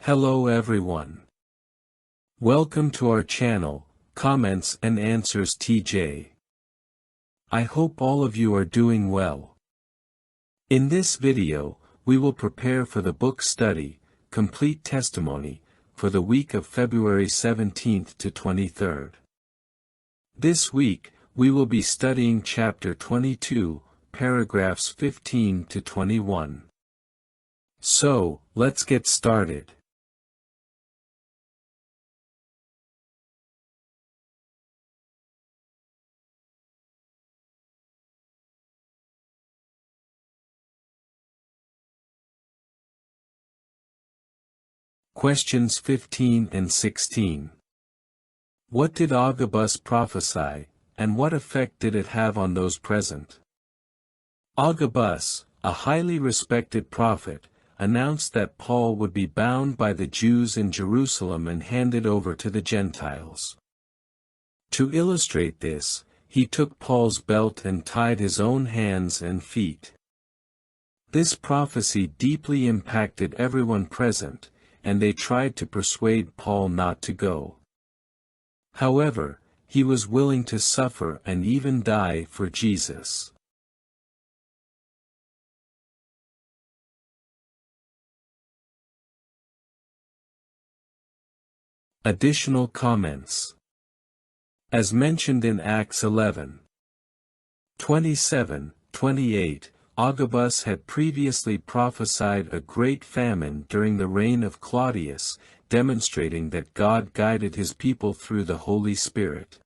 Hello everyone. Welcome to our channel, Comments and Answers TJ. I hope all of you are doing well. In this video, we will prepare for the book study, Complete Testimony, for the week of February 17th to 23rd. This week, we will be studying chapter 22, paragraphs 15 to 21. So, let's get started. Questions 15 and 16. What did Agabus prophesy, and what effect did it have on those present? Agabus, a highly respected prophet, announced that Paul would be bound by the Jews in Jerusalem and handed over to the Gentiles. To illustrate this, he took Paul's belt and tied his own hands and feet. This prophecy deeply impacted everyone present, and they tried to persuade Paul not to go. However, he was willing to suffer and even die for Jesus. Additional comments. As mentioned in Acts 11:27-28, Agabus had previously prophesied a great famine during the reign of Claudius, demonstrating that God guided his people through the Holy Spirit.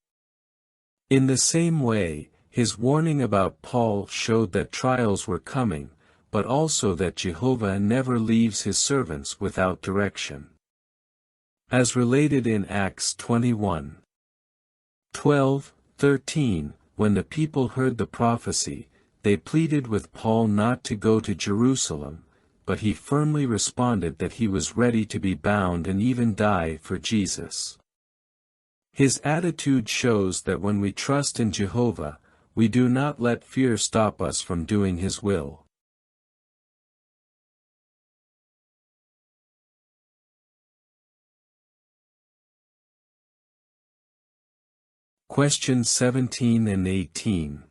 In the same way, his warning about Paul showed that trials were coming, but also that Jehovah never leaves his servants without direction. As related in Acts 21:12-13, when the people heard the prophecy, they pleaded with Paul not to go to Jerusalem, but he firmly responded that he was ready to be bound and even die for Jesus. His attitude shows that when we trust in Jehovah, we do not let fear stop us from doing His will. Questions 17 and 18.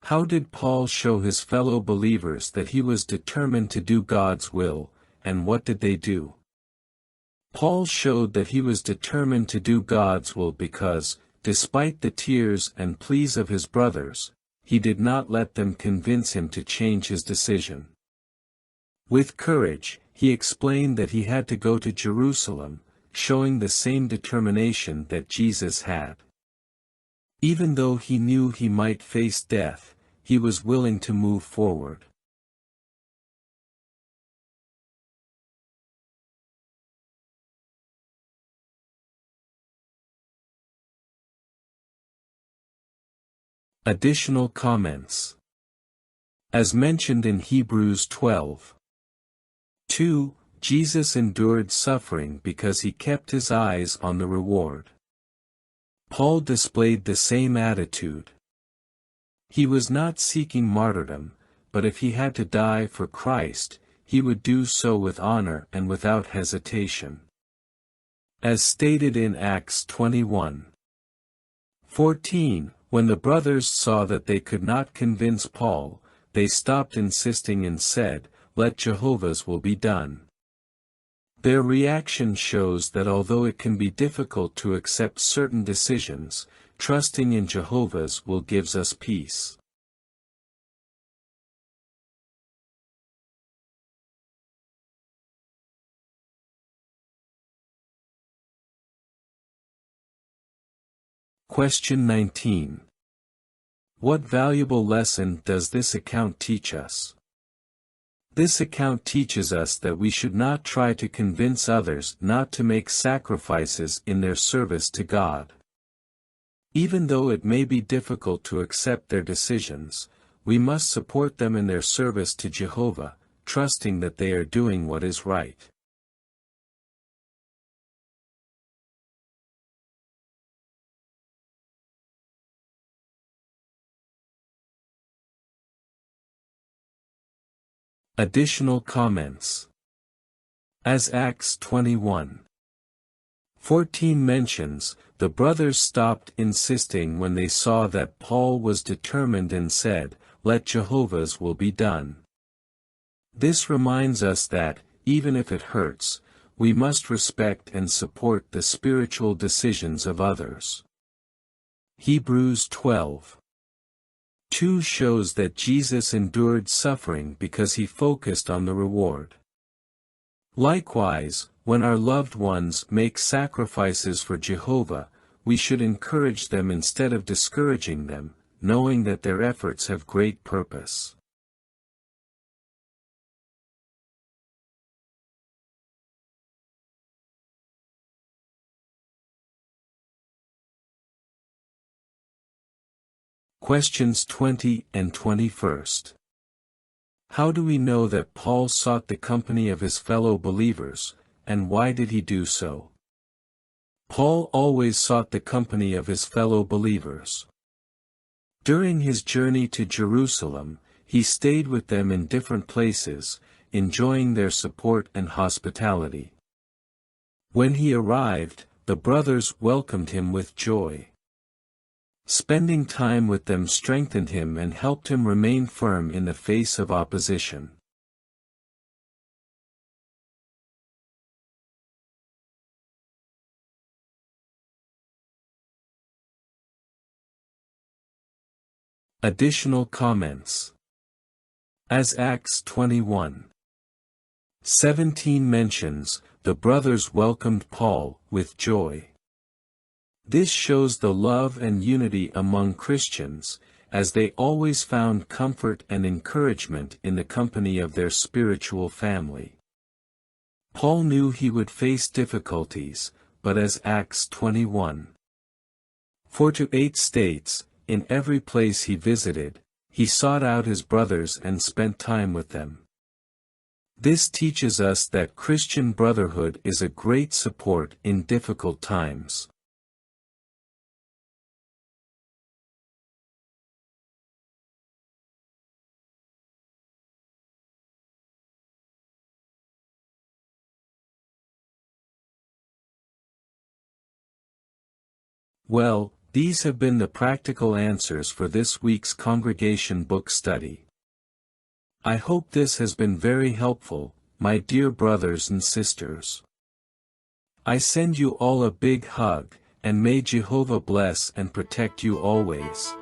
How did Paul show his fellow believers that he was determined to do God's will, and what did they do? Paul showed that he was determined to do God's will because, despite the tears and pleas of his brothers, he did not let them convince him to change his decision. With courage, he explained that he had to go to Jerusalem, showing the same determination that Jesus had. Even though he knew he might face death, he was willing to move forward. Additional comments. As mentioned in Hebrews 12:2, Jesus endured suffering because he kept his eyes on the reward. Paul displayed the same attitude. He was not seeking martyrdom, but if he had to die for Christ, he would do so with honor and without hesitation. As stated in Acts 21:14, when the brothers saw that they could not convince Paul, they stopped insisting and said, "Let Jehovah's will be done." Their reaction shows that although it can be difficult to accept certain decisions, trusting in Jehovah's will gives us peace. Question 19. What valuable lesson does this account teach us? This account teaches us that we should not try to convince others not to make sacrifices in their service to God. Even though it may be difficult to accept their decisions, we must support them in their service to Jehovah, trusting that they are doing what is right. Additional comments. As Acts 21:14 mentions, the brothers stopped insisting when they saw that Paul was determined and said, "Let Jehovah's will be done." This reminds us that, even if it hurts, we must respect and support the spiritual decisions of others. Hebrews 12:2 shows that Jesus endured suffering because he focused on the reward. Likewise, when our loved ones make sacrifices for Jehovah, we should encourage them instead of discouraging them, knowing that their efforts have great purpose. Questions 20 and 21. How do we know that Paul sought the company of his fellow believers, and why did he do so? Paul always sought the company of his fellow believers. During his journey to Jerusalem, he stayed with them in different places, enjoying their support and hospitality. When he arrived, the brothers welcomed him with joy. Spending time with them strengthened him and helped him remain firm in the face of opposition. Additional comments. As Acts 21:17 mentions, the brothers welcomed Paul with joy. This shows the love and unity among Christians, as they always found comfort and encouragement in the company of their spiritual family. Paul knew he would face difficulties, but as Acts 21:4-8 states, in every place he visited, he sought out his brothers and spent time with them. This teaches us that Christian brotherhood is a great support in difficult times. Well, these have been the practical answers for this week's congregation book study. I hope this has been very helpful, my dear brothers and sisters. I send you all a big hug, and may Jehovah bless and protect you always.